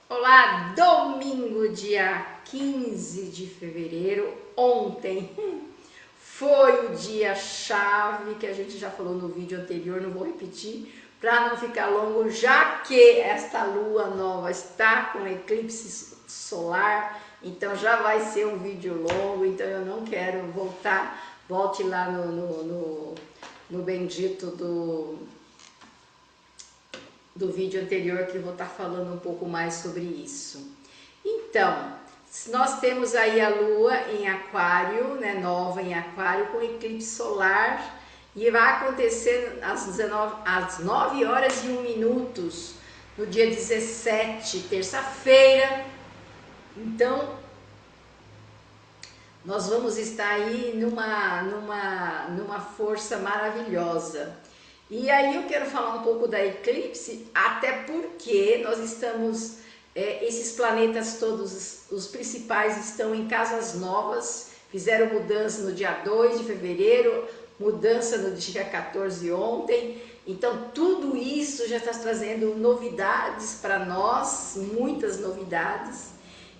Olá, domingo, dia 15 de fevereiro. Ontem foi o dia chave que a gente já falou no vídeo anterior, não vou repetir para não ficar longo, já que esta lua nova está com eclipse solar, então já vai ser um vídeo longo, então eu não quero voltar. Volte lá no bendito do vídeo anterior que eu vou estar falando um pouco mais sobre isso. Então, nós temos aí a lua em aquário, né, nova em aquário, com eclipse solar, e vai acontecer às 9 horas e 1 minutos, no dia 17, terça-feira. Então, nós vamos estar aí numa força maravilhosa. E aí eu quero falar um pouco da eclipse, até porque nós estamos, esses planetas todos, os principais, estão em casas novas, fizeram mudança no dia 2 de fevereiro, mudança no dia 14 ontem, então tudo isso já está trazendo novidades para nós, muitas novidades.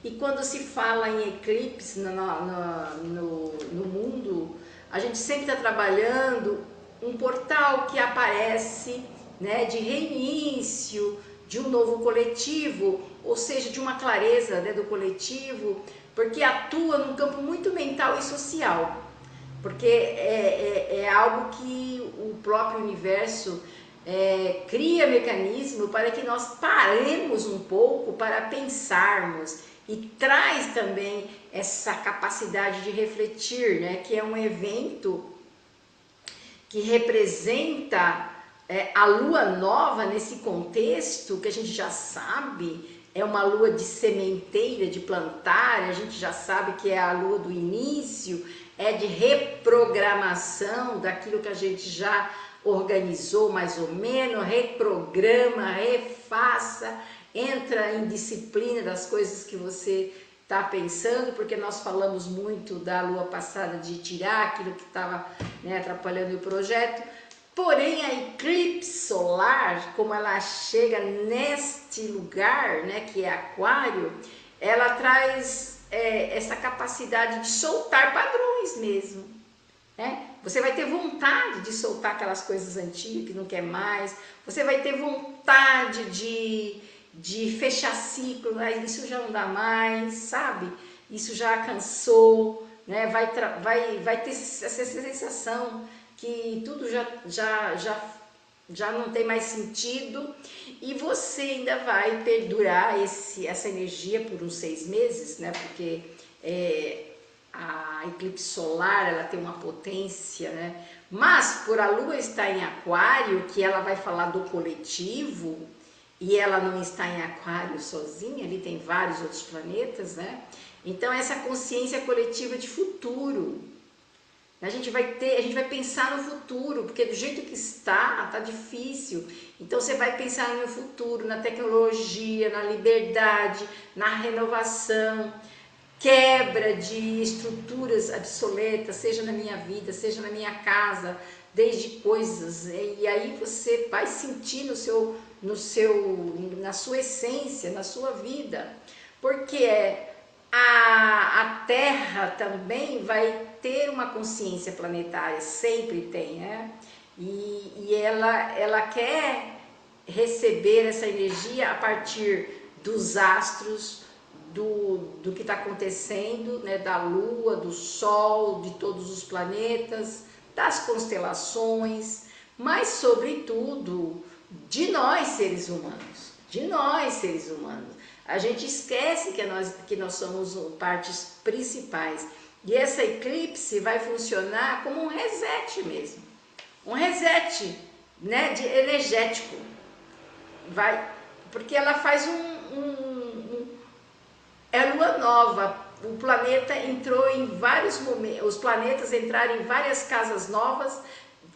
E quando se fala em eclipse no mundo, a gente sempre está trabalhando um portal que aparece, né, de reinício, de um novo coletivo, ou seja, de uma clareza, né, do coletivo, porque atua num campo muito mental e social, porque é algo que o próprio universo cria mecanismo para que nós paremos um pouco para pensarmos, e traz também essa capacidade de refletir, né, que é um evento que representa a lua nova nesse contexto que a gente já sabe, é uma lua de sementeira, de plantar, a gente já sabe que é a lua do início, é de reprogramação daquilo que a gente já organizou mais ou menos, reprograma, refaça, entra em disciplina das coisas que você está pensando, porque nós falamos muito da lua passada de tirar aquilo que estava, né, atrapalhando o projeto. Porém, a eclipse solar, como ela chega neste lugar, né, que é aquário, ela traz essa capacidade de soltar padrões mesmo, né? Você vai ter vontade de soltar aquelas coisas antigas que não quer mais, você vai ter vontade de fechar ciclo, né? Isso já não dá mais, sabe? Isso já cansou, né? Vai ter essa sensação que tudo já não tem mais sentido, e você ainda vai perdurar essa energia por uns 6 meses, né? Porque a eclipse solar, ela tem uma potência, né? Mas por a lua estar em aquário, que ela vai falar do coletivo, e ela não está em aquário sozinha, ali tem vários outros planetas, né? Então essa consciência coletiva de futuro, a gente vai pensar no futuro, porque do jeito que está difícil. Então você vai pensar no futuro, na tecnologia, na liberdade, na renovação, quebra de estruturas obsoletas, seja na minha vida, seja na minha casa, desde coisas, e aí você vai sentir na sua essência, na sua vida, porque a Terra também vai ter uma consciência planetária, sempre tem, né? E ela quer receber essa energia a partir dos astros, do que está acontecendo, né, da Lua, do Sol, de todos os planetas, das constelações, mas sobretudo de nós seres humanos, A gente esquece que nós somos partes principais, e essa eclipse vai funcionar como um reset mesmo, um reset, né, energético, porque ela faz é lua nova, o planeta entrou em vários momentos, os planetas entraram em várias casas novas,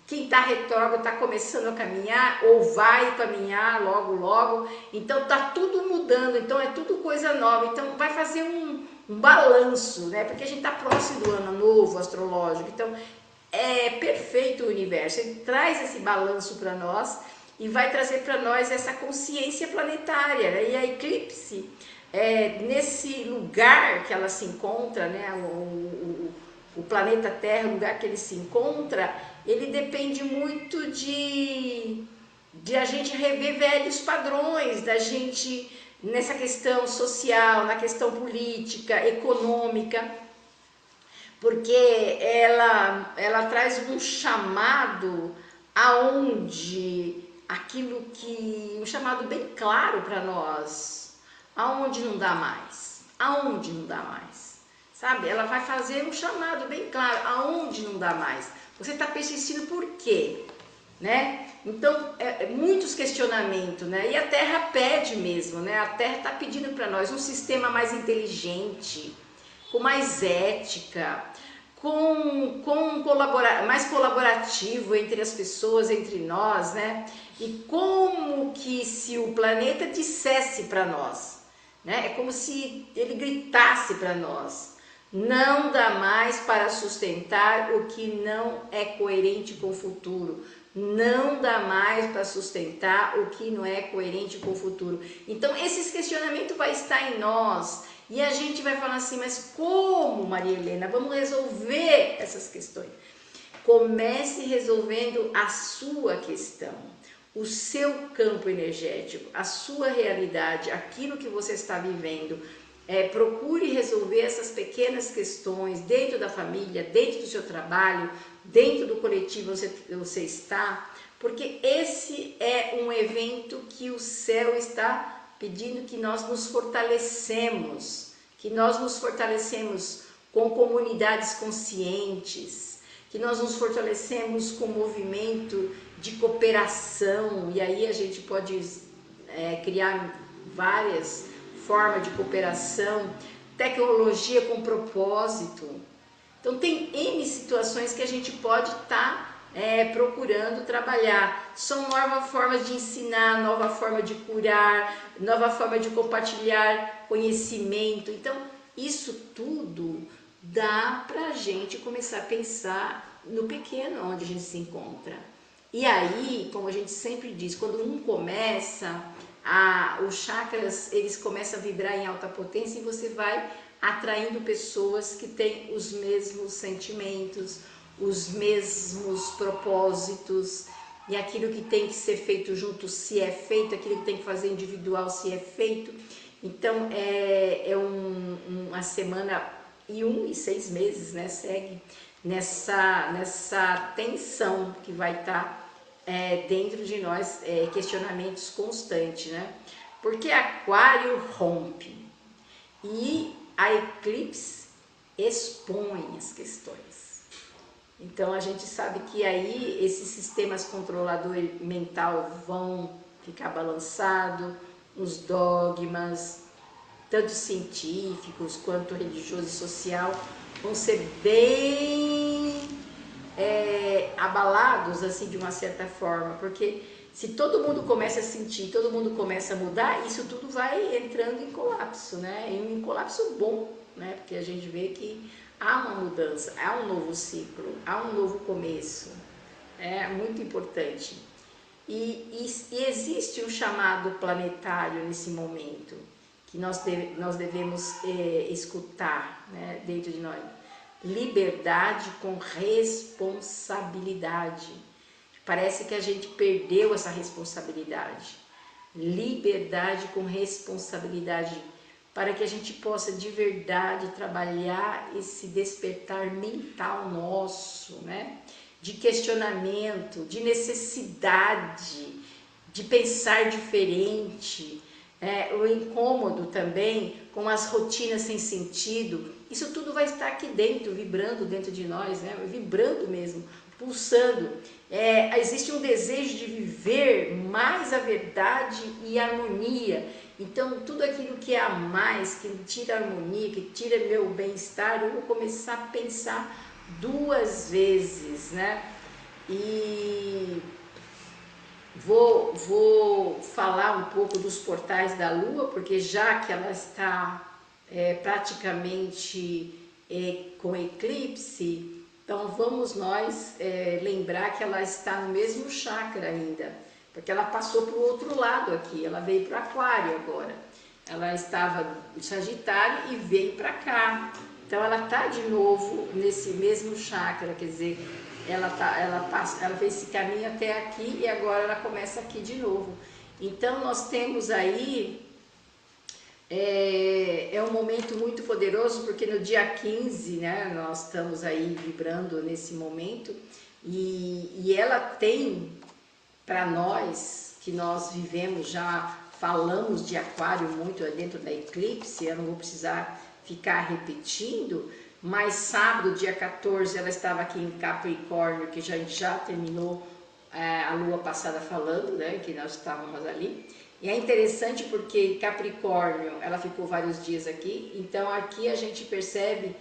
quem está retrógrado está começando a caminhar, ou vai caminhar logo, então está tudo mudando, então é tudo coisa nova, então vai fazer um balanço, né? Porque a gente está próximo do ano novo astrológico, então é perfeito o universo, ele traz esse balanço para nós, e vai trazer para nós essa consciência planetária, né? E a eclipse, nesse lugar que ela se encontra, né? O planeta Terra, o lugar que ele se encontra, ele depende muito de a gente rever velhos padrões, da gente nessa questão social, na questão política, econômica, porque ela traz um chamado aonde aquilo que um chamado bem claro para nós, aonde não dá mais, aonde não dá mais, sabe? Ela vai fazer um chamado bem claro, aonde não dá mais. Você está persistindo por quê, né? Então, muitos questionamentos, né? E a Terra pede mesmo, né? A Terra está pedindo para nós um sistema mais inteligente, com mais ética, mais colaborativo entre as pessoas, entre nós, né? E como que se o planeta dissesse para nós, né? É como se ele gritasse para nós: não dá mais para sustentar o que não é coerente com o futuro. Não dá mais para sustentar o que não é coerente com o futuro. Então, esse questionamento vai estar em nós. E a gente vai falar assim, mas como, Maria Helena? Vamos resolver essas questões. Comece resolvendo a sua questão, o seu campo energético, a sua realidade, aquilo que você está vivendo. Procure resolver essas pequenas questões dentro da família, dentro do seu trabalho, dentro do coletivo você está, porque esse é um evento que o céu está pedindo que nós nos fortalecemos, com comunidades conscientes, que nós nos fortalecemos com movimento de cooperação, e aí a gente pode criar várias formas de cooperação, tecnologia com propósito. Então tem N situações que a gente pode estar procurando trabalhar. São novas formas de ensinar, nova forma de curar, nova forma de compartilhar conhecimento. Então isso tudo dá para a gente começar a pensar no pequeno onde a gente se encontra. E aí, como a gente sempre diz, quando um começa, os chakras eles começam a vibrar em alta potência e você vai atraindo pessoas que têm os mesmos sentimentos, os mesmos propósitos, e aquilo que tem que ser feito junto se é feito, aquilo que tem que fazer individual se é feito. Então uma semana e 1 e 6 meses, né, segue nessa tensão que vai estar dentro de nós, questionamentos constantes, né? Porque Aquário rompe e a eclipse expõe as questões. Então a gente sabe que aí esses sistemas controladores mental vão ficar balançados, os dogmas, tanto científicos quanto religioso e social, vão ser bem abalados assim de uma certa forma, porque se todo mundo começa a sentir, todo mundo começa a mudar, isso tudo vai entrando em colapso, né? E um colapso bom, né? Porque a gente vê que há uma mudança, há um novo ciclo, há um novo começo, é muito importante. E existe um chamado planetário nesse momento que nós devemos escutar, né, dentro de nós. Liberdade com responsabilidade. Parece que a gente perdeu essa responsabilidade. Liberdade com responsabilidade, para que a gente possa de verdade trabalhar esse despertar mental nosso, né? De questionamento, de necessidade, de pensar diferente, o incômodo também com as rotinas sem sentido. Isso tudo vai estar aqui dentro, vibrando dentro de nós, né? Vibrando mesmo, pulsando. Existe um desejo de viver mais a verdade e a harmonia. Então, tudo aquilo que é a mais, que tira a harmonia, que tira meu bem-estar, eu vou começar a pensar 2 vezes, né? E vou falar um pouco dos portais da Lua, porque já que ela está praticamente com eclipse, então vamos nós lembrar que ela está no mesmo chakra ainda, porque ela passou para o outro lado aqui, ela veio para o aquário agora. Ela estava em Sagitário e veio para cá. Então ela está de novo nesse mesmo chakra, quer dizer, ela fez esse caminho até aqui e agora ela começa aqui de novo. Então nós temos aí, é um momento muito poderoso, porque no dia 15, né, nós estamos aí vibrando nesse momento, e ela tem para nós, que nós vivemos, já falamos de aquário muito dentro da eclipse, eu não vou precisar ficar repetindo, mas sábado, dia 14, ela estava aqui em Capricórnio, que já terminou a lua passada falando, né, que nós estávamos ali. E é interessante porque Capricórnio, ela ficou vários dias aqui, então aqui a gente percebe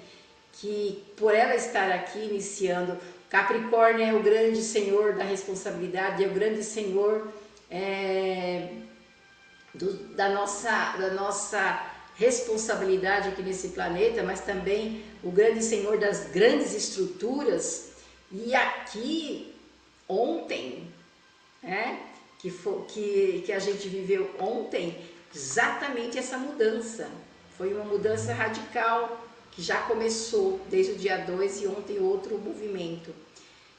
que por ela estar aqui iniciando, Capricórnio é o grande senhor da responsabilidade, é o grande senhor da nossa responsabilidade aqui nesse planeta, mas também o grande senhor das grandes estruturas. E aqui, ontem, né, que a gente viveu ontem, exatamente essa mudança. Foi uma mudança radical, que já começou desde o dia 2 e ontem outro movimento.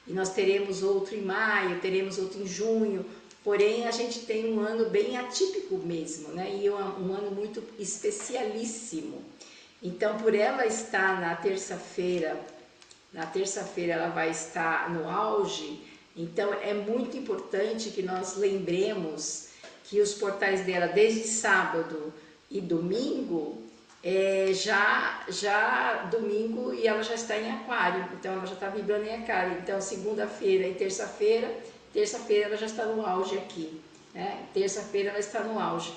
E nós teremos outro em maio, teremos outro em junho, porém a gente tem um ano bem atípico mesmo, né? E um ano muito especialíssimo. Então, por ela estar na terça-feira ela vai estar no auge, então é muito importante que nós lembremos que os portais dela, desde sábado e domingo, domingo, e ela já está em aquário, então ela já está vibrando em aquário. Então segunda-feira e terça-feira ela já está no auge aqui, né? Terça-feira ela está no auge.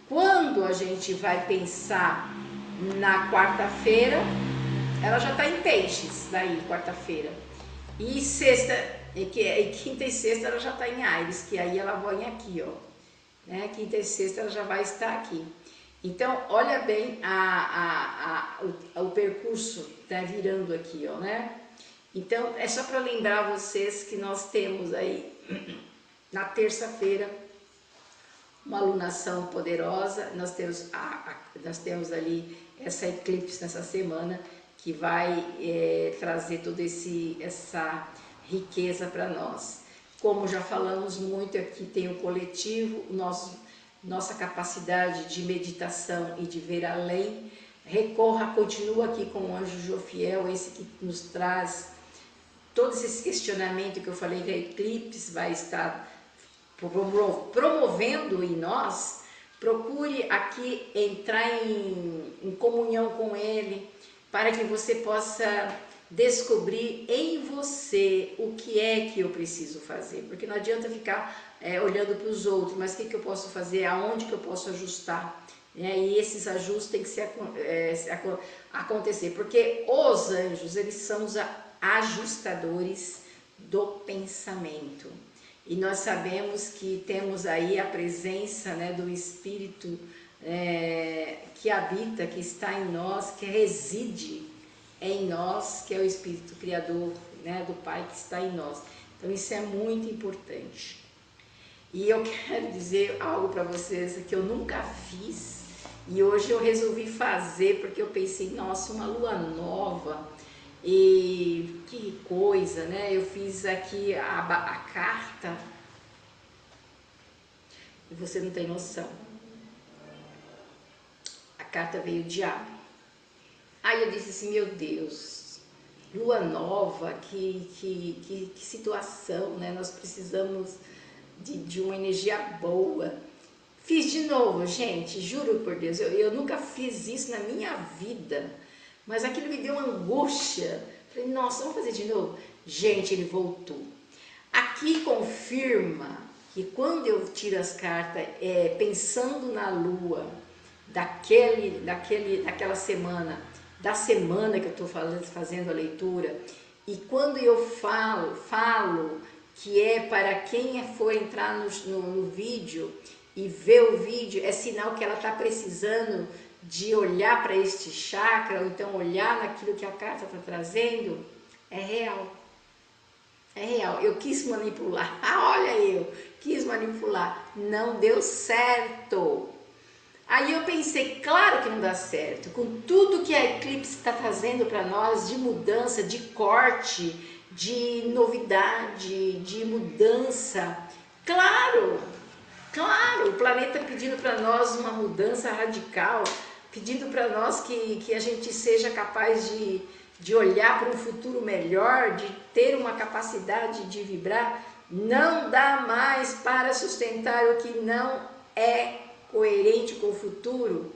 Quando a gente vai pensar na quarta-feira, ela já está em peixes, daí quarta-feira, e sexta, e quinta e sexta ela já está em Áries, que aí ela vai aqui, ó, né? Quinta e sexta ela já vai estar aqui. Então, olha bem o percurso, tá virando aqui, ó, né? Então, é só para lembrar vocês que nós temos aí, na terça-feira, uma alunação poderosa, nós temos ali essa eclipse nessa semana, que vai trazer toda essa riqueza para nós. Como já falamos muito, aqui tem o coletivo, nossa capacidade de meditação e de ver além. Continua aqui com o anjo Jofiel, esse que nos traz todo esse questionamento que eu falei que a eclipse vai estar promovendo em nós. Procure aqui entrar em comunhão com ele, para que você possa descobrir em você o que é que eu preciso fazer, porque não adianta ficar olhando para os outros, mas o que eu posso fazer, aonde que eu posso ajustar, né? E esses ajustes têm que acontecer, porque os anjos, eles são os ajustadores do pensamento, e nós sabemos que temos aí a presença, né, do Espírito que habita, que está em nós, que reside em nós, que é o Espírito Criador, né, do Pai que está em nós. Então isso é muito importante. E eu quero dizer algo para vocês que eu nunca fiz, e hoje eu resolvi fazer, porque eu pensei, nossa, uma lua nova, e que coisa, né? Eu fiz aqui a carta, e você não tem noção. A carta veio o diabo. Aí eu disse assim, meu Deus, lua nova, que situação, né? Nós precisamos de uma energia boa. Fiz de novo, gente, juro por Deus, eu nunca fiz isso na minha vida, mas aquilo me deu uma angústia. Falei, nossa, vamos fazer de novo? Gente, ele voltou. Aqui confirma que quando eu tiro as cartas, pensando na lua, daquela semana, da semana que eu estou fazendo a leitura, e quando eu falo que é para quem for entrar no vídeo e ver o vídeo, é sinal que ela está precisando de olhar para este chakra, ou então olhar naquilo que a carta está trazendo, é real. É real, eu quis manipular, olha eu, quis manipular, não deu certo. Aí eu pensei, claro que não dá certo, com tudo que a Eclipse está trazendo para nós de mudança, de corte, de novidade, de mudança. Claro, claro, o planeta pedindo para nós uma mudança radical, pedindo para nós que a gente seja capaz de olhar para um futuro melhor, de ter uma capacidade de vibrar. Não dá mais para sustentar o que não é coerente com o futuro.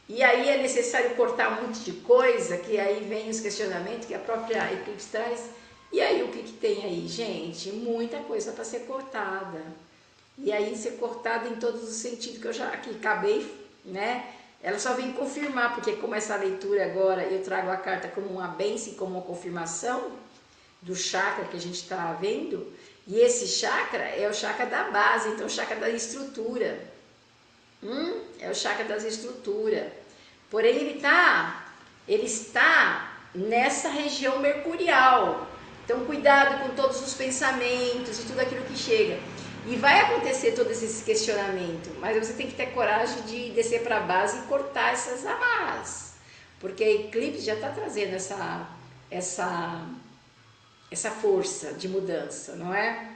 E aí é necessário cortar um monte de coisa, que aí vem os questionamentos que a própria Eclipse traz. E aí o que, que tem aí, gente? Muita coisa para ser cortada. E aí ser cortada em todos os sentidos que eu já aqui acabei, né? Ela só vem confirmar, porque como essa leitura agora eu trago a carta como uma bênção, como uma confirmação do chakra que a gente está vendo, e esse chakra é o chakra da base, então o chakra da estrutura. É o chakra das estruturas. Porém ele está nessa região mercurial. Então cuidado com todos os pensamentos e tudo aquilo que chega. E vai acontecer todo esse questionamento, mas você tem que ter coragem de descer para a base e cortar essas amarras. Porque a Eclipse já está trazendo essa força de mudança, não é?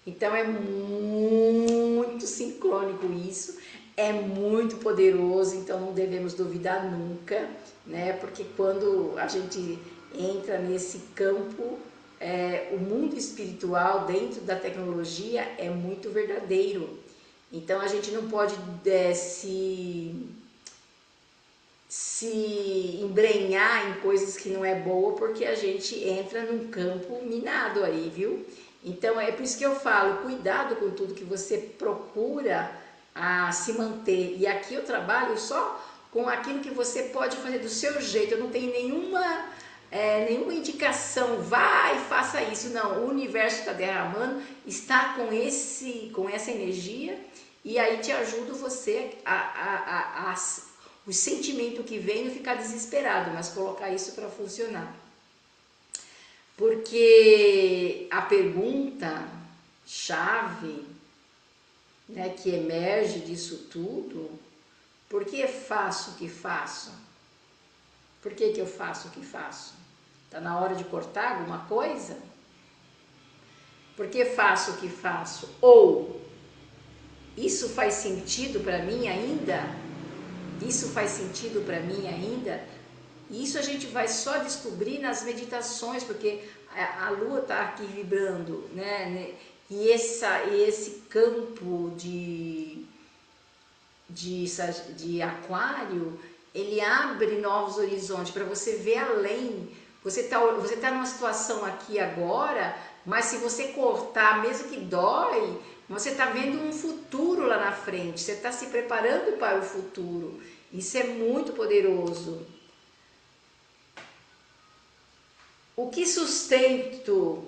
Então é muito sincrônico isso, é muito poderoso, então não devemos duvidar nunca, né? Porque quando a gente entra nesse campo, o mundo espiritual dentro da tecnologia é muito verdadeiro. Então a gente não pode se embrenhar em coisas que não é boa, porque a gente entra num campo minado aí, viu? Então é por isso que eu falo, cuidado com tudo que você procura a se manter. E aqui eu trabalho só com aquilo que você pode fazer do seu jeito. Eu não tenho nenhuma indicação, vai, faça isso. Não, o universo está derramando, está com essa energia, e aí te ajuda você o sentimento que vem não ficar desesperado, mas colocar isso para funcionar. Porque a pergunta chave, né, que emerge disso tudo, por que faço o que faço? Por que eu faço o que faço? Está na hora de cortar alguma coisa? Por que faço o que faço? Ou isso faz sentido para mim ainda? Isso faz sentido para mim ainda? E isso a gente vai só descobrir nas meditações, porque a Lua está aqui vibrando, né? E esse campo de Aquário, ele abre novos horizontes para você ver além. Você tá numa situação aqui agora, mas se você cortar, mesmo que dói, você está vendo um futuro lá na frente, você está se preparando para o futuro. Isso é muito poderoso. O que estou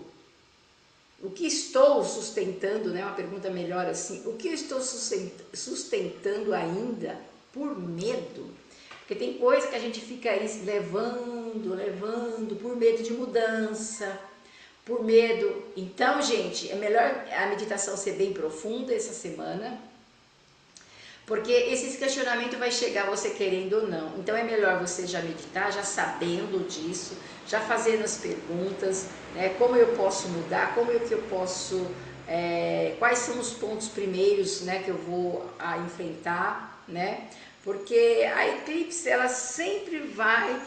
sustentando, né? Uma pergunta melhor assim, o que eu estou sustentando ainda por medo? Porque tem coisa que a gente fica aí levando, por medo de mudança, por medo. Então, gente, é melhor a meditação ser bem profunda essa semana, porque esse questionamento vai chegar você querendo ou não. Então é melhor você já meditar, já sabendo disso, já fazendo as perguntas, né? Como eu posso mudar, como é que eu posso, quais são os pontos primeiros, né, que eu vou enfrentar, né? Porque a Eclipse, ela sempre vai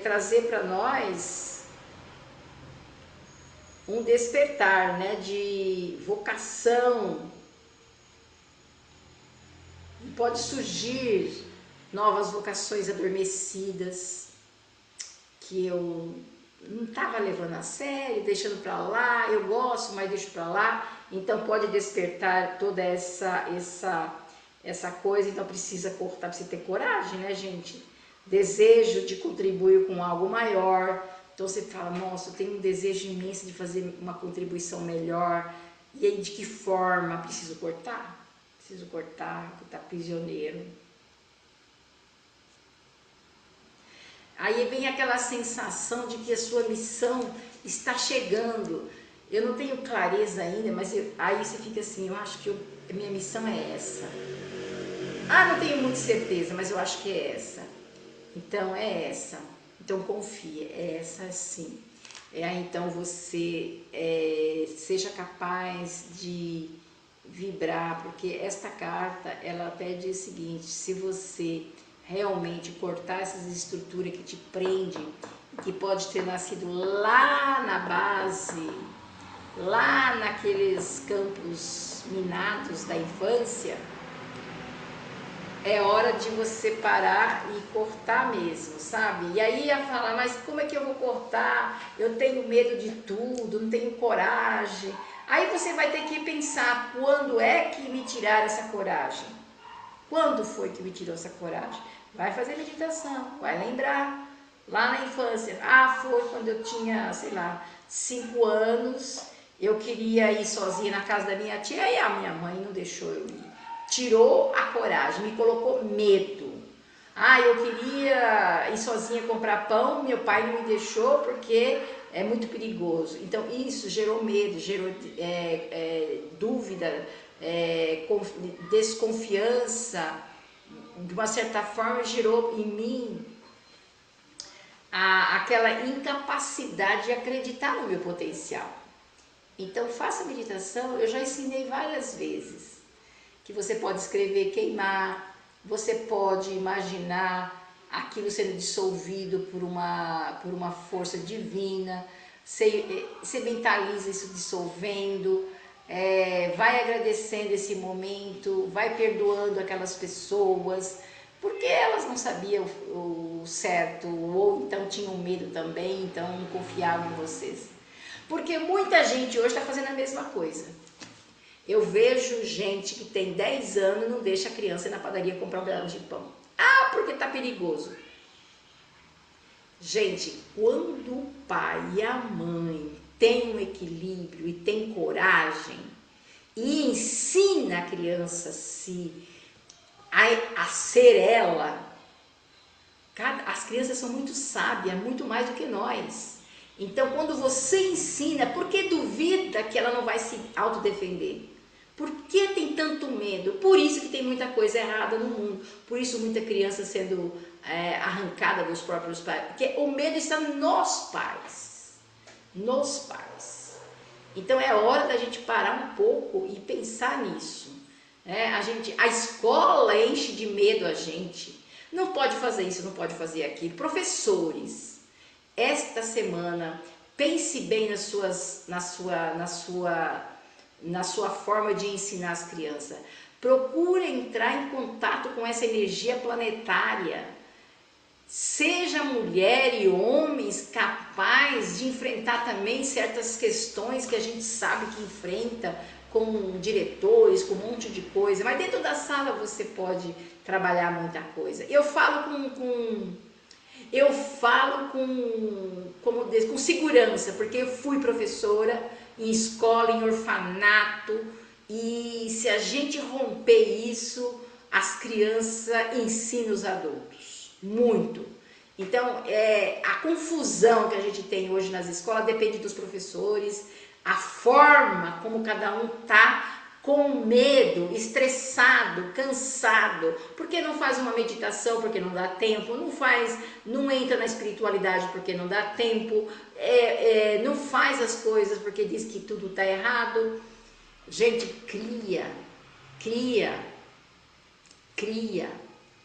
trazer para nós um despertar, né, de vocação. Pode surgir novas vocações adormecidas que eu não estava levando a sério, deixando para lá. Eu gosto, mas deixo para lá. Então pode despertar toda essa coisa. Então precisa cortar, precisa ter coragem, né, gente? Desejo de contribuir com algo maior. Então você fala, nossa, eu tenho um desejo imenso de fazer uma contribuição melhor. E aí de que forma? Preciso cortar? Preciso cortar, que tá prisioneiro. Aí vem aquela sensação de que a sua missão está chegando. eu não tenho clareza ainda, mas aí você fica assim, eu acho que a minha missão é essa. Ah, não tenho muita certeza, mas eu acho que é essa. Então é essa. Então confia, é essa sim. Então você seja capaz de vibrar, porque esta carta ela pede o seguinte: se você realmente cortar essas estruturas que te prendem, que pode ter nascido lá na base, lá naqueles campos minados da infância, é hora de você parar e cortar mesmo, sabe? E aí ia falar, mas como é que eu vou cortar? Eu tenho medo de tudo, não tenho coragem. Aí você vai ter que pensar, quando é que me tiraram essa coragem? Quando foi que me tirou essa coragem? Vai fazer meditação, vai lembrar. Lá na infância, foi quando eu tinha, sei lá, 5 anos, eu queria ir sozinha na casa da minha tia e a minha mãe não deixou eu ir. Tirou a coragem, me colocou medo. Eu queria ir sozinha comprar pão, meu pai não me deixou porque é muito perigoso. Então isso gerou medo, gerou dúvida, desconfiança. De uma certa forma gerou em mim aquela incapacidade de acreditar no meu potencial. Então faça meditação, eu já ensinei várias vezes, que você pode escrever queimar, você pode imaginar aquilo sendo dissolvido por uma força divina, você mentaliza isso dissolvendo, vai agradecendo esse momento, vai perdoando aquelas pessoas, porque elas não sabiam o certo, ou então tinham medo também, então não confiavam em vocês. Porque muita gente hoje está fazendo a mesma coisa. Eu vejo gente que tem 10 anos e não deixa a criança ir na padaria comprar um pedaço de pão. Porque tá perigoso. Gente, quando o pai e a mãe têm um equilíbrio e têm coragem e ensina a criança a ser ela, as crianças são muito sábias, muito mais do que nós. Então, quando você ensina, por que duvida que ela não vai se autodefender? Por que tem tanto medo? Por isso que tem muita coisa errada no mundo. Por isso muita criança sendo arrancada dos próprios pais. Porque o medo está nos pais. Nos pais. Então é hora da gente parar um pouco e pensar nisso. A escola enche de medo a gente. Não pode fazer isso, não pode fazer aquilo. Professores, esta semana, pense bem na sua forma de ensinar as crianças. Procure entrar em contato com essa energia planetária. Seja mulher e homens capazes de enfrentar também certas questões que a gente sabe que enfrenta com diretores, com um monte de coisa. Mas dentro da sala você pode trabalhar muita coisa. Eu falo com segurança, porque eu fui professora em escola, em orfanato, e se a gente romper isso, as crianças ensinam os adultos, muito. Então, a confusão que a gente tem hoje nas escolas depende dos professores, a forma como cada um tá com medo, estressado, cansado, porque não faz uma meditação porque não dá tempo, não entra na espiritualidade porque não dá tempo, não faz as coisas porque diz que tudo está errado. Gente, cria.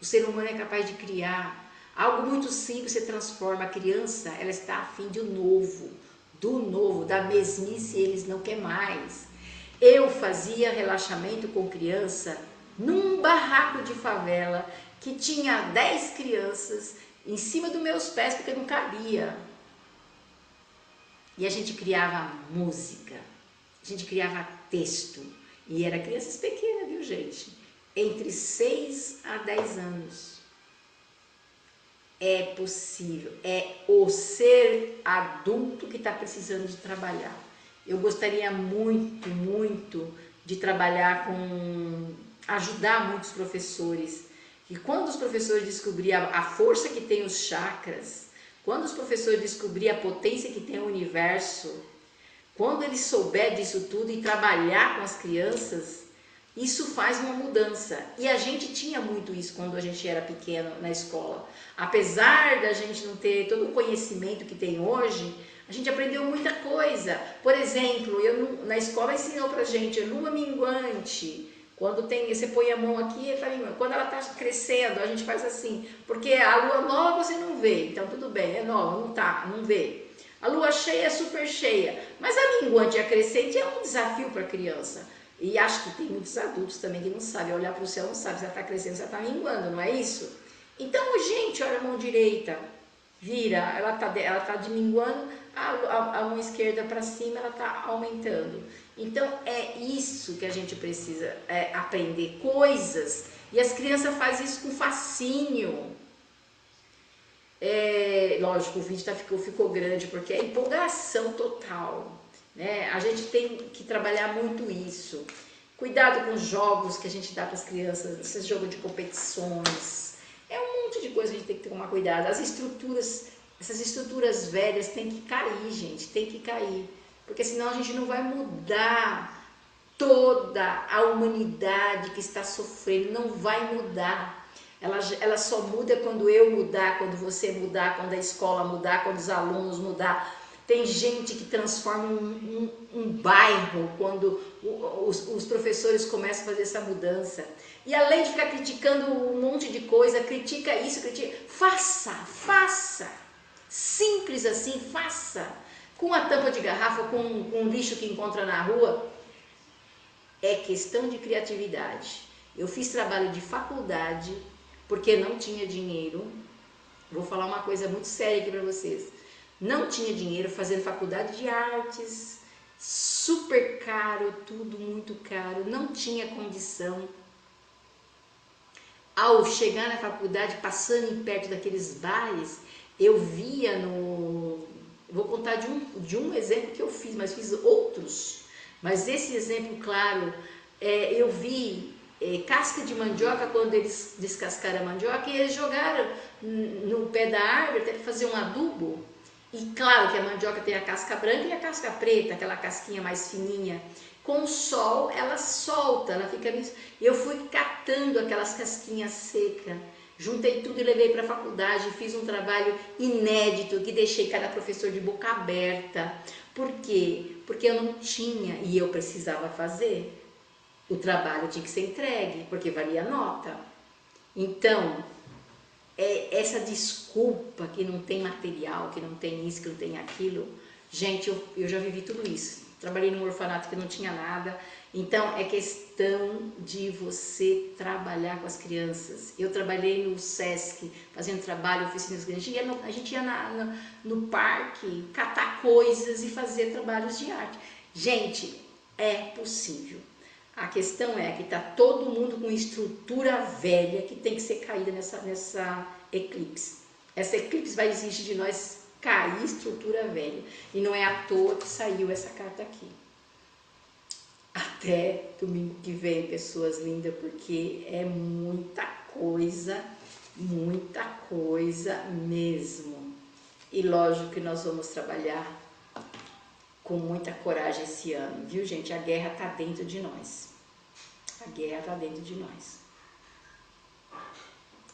O ser humano é capaz de criar. Algo muito simples se transforma. A criança, ela está afim de do novo, da mesmice eles não querem mais. Eu fazia relaxamento com criança num barraco de favela que tinha 10 crianças em cima dos meus pés porque não cabia. E a gente criava música, a gente criava texto. E era crianças pequenas, viu, gente? Entre 6 a 10 anos. É possível, é o ser adulto que está precisando de trabalhar. Eu gostaria muito de trabalhar ajudar muitos professores. E quando os professores descobriam a força que tem os chakras, quando os professores descobriam a potência que tem o universo, Quando ele souber disso tudo e trabalhar com as crianças, isso faz uma mudança. E a gente tinha muito isso quando a gente era pequeno na escola. Apesar da gente não ter todo o conhecimento que tem hoje, a gente aprendeu muita coisa. Por exemplo, na escola ensinou pra gente lua minguante. Quando você põe a mão aqui, quando ela está crescendo, a gente faz assim. Porque a lua nova você não vê, então tudo bem, é nova, não vê. A lua cheia é super cheia. Mas a minguante e a crescente é um desafio para a criança. E acho que tem muitos adultos também que não sabem olhar para o céu, não sabem se ela está crescendo, se ela está minguando, não é isso? Então, gente, olha a mão direita, vira, ela tá diminguindo, a mão esquerda para cima, ela está aumentando. Então, é isso que a gente precisa aprender, coisas. E as crianças fazem isso com fascínio. Lógico, o vídeo ficou grande, porque é empolgação total. Né? A gente tem que trabalhar muito isso. Cuidado com os jogos que a gente dá para as crianças, esses jogos de competições. É um monte de coisa que a gente tem que tomar cuidado. Essas estruturas velhas têm que cair, gente, tem que cair. Porque senão a gente não vai mudar toda a humanidade que está sofrendo, não vai mudar. Ela só muda quando eu mudar, quando você mudar, quando a escola mudar, quando os alunos mudar. Tem gente que transforma um bairro quando os professores começam a fazer essa mudança. E além de ficar criticando um monte de coisa, critica isso, critica... Faça! Simples assim, faça! Com a tampa de garrafa, com um lixo que encontra na rua, é questão de criatividade. Eu fiz trabalho de faculdade porque não tinha dinheiro. Vou falar uma coisa muito séria aqui para vocês. Não tinha dinheiro, fazendo faculdade de artes, super caro, tudo muito caro, não tinha condição. Ao chegar na faculdade, passando em perto daqueles bares, eu via Vou contar de um exemplo que eu fiz, mas fiz outros. Mas esse exemplo, claro, eu vi casca de mandioca, quando eles descascaram a mandioca, e eles jogaram no pé da árvore até fazer um adubo. E claro que a mandioca tem a casca branca e a casca preta, aquela casquinha mais fininha. Com o sol, ela solta, ela fica... Eu fui catando aquelas casquinhas secas, juntei tudo e levei para a faculdade, fiz um trabalho inédito que deixei cada professor de boca aberta. Por quê? Porque eu não tinha e eu precisava fazer. O trabalho tinha que ser entregue, porque valia nota. Então, essa desculpa que não tem material, que não tem isso, que não tem aquilo. Gente, eu já vivi tudo isso. Trabalhei num orfanato que não tinha nada. Então, é questão de você trabalhar com as crianças. Eu trabalhei no SESC, fazendo trabalho, oficinas grandes. A gente ia no parque, catar coisas e fazer trabalhos de arte. Gente, é possível. A questão é que está todo mundo com estrutura velha que tem que ser caída nessa eclipse. Essa eclipse vai exigir de nós cair estrutura velha. E não é à toa que saiu essa carta aqui. Até domingo que vem, pessoas lindas, porque é muita coisa mesmo. E lógico que nós vamos trabalhar com muita coragem esse ano, viu, gente? A guerra está dentro de nós. A guerra está dentro de nós.